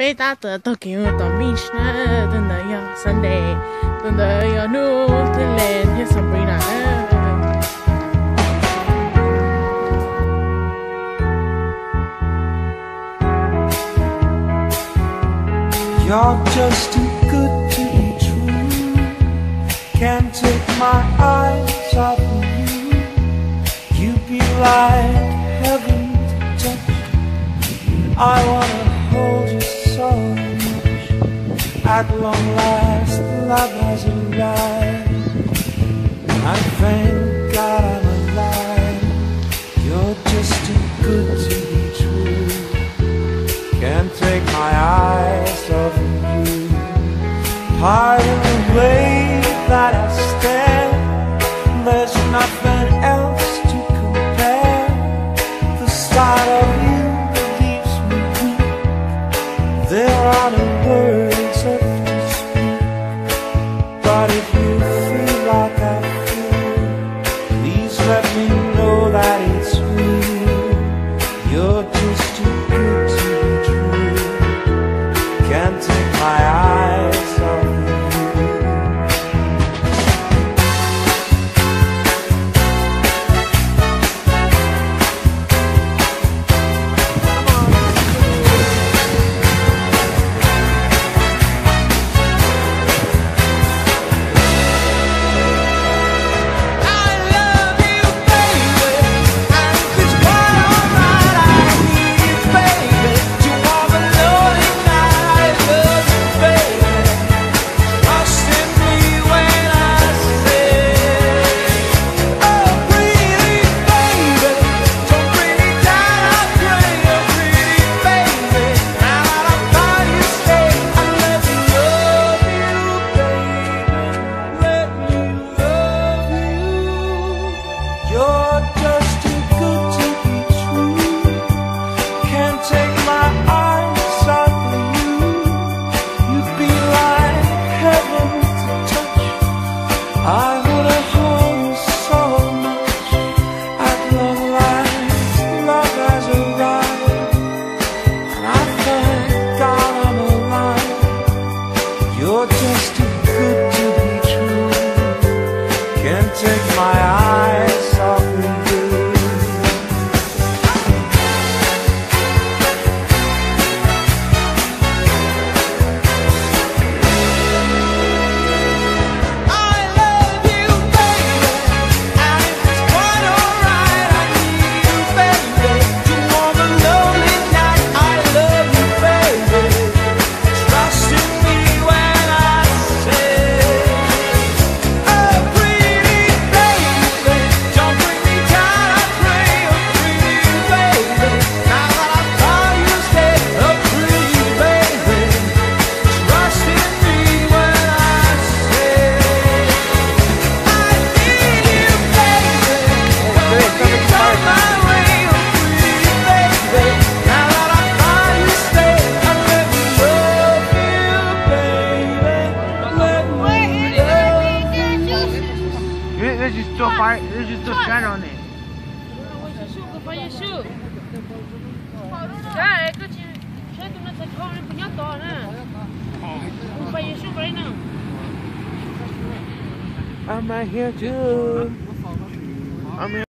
被打的都给我当明星，真的要 Sunday， 真的要努力练天 Sabrina。You're just too good to be true. Can't take my eyes off of you. You be like heaven to touch. I wanna hold you so much. At long last, love has arrived. I thank God I'm alive. You're just too good to be true. Can't take my eyes off of you. Tired of the way that I stare. There's nothing else to compare. The sight of you leaves me weak. There are no words left to speak. But if you feel like I feel, please let me know that it's real. You're just too good to be true. Can't take my eyes off of you. You're just too good to be true. Can't take my eyes off of you. You'd be like heaven to touch. I wanna hold you so much. At long last, love has arrived. And I thank God I'm alive. You're just too good to be true. Can't take my eyes off of you. I love you, baby, and it's quite alright. I need you, baby, to warm a lonely night. I love you, baby. Trust in me when I say, oh, pretty baby, don't bring me down. I pray, oh, pretty baby. Now that I found you, stay, oh, pretty baby. Trust in me when I say, I need you, baby. When you turn my way, oh, pretty baby. Now that I found you, stay, I let me love you, baby. Let me love you. There's just still fire. There's just still shine on it. I'm right here too. I'm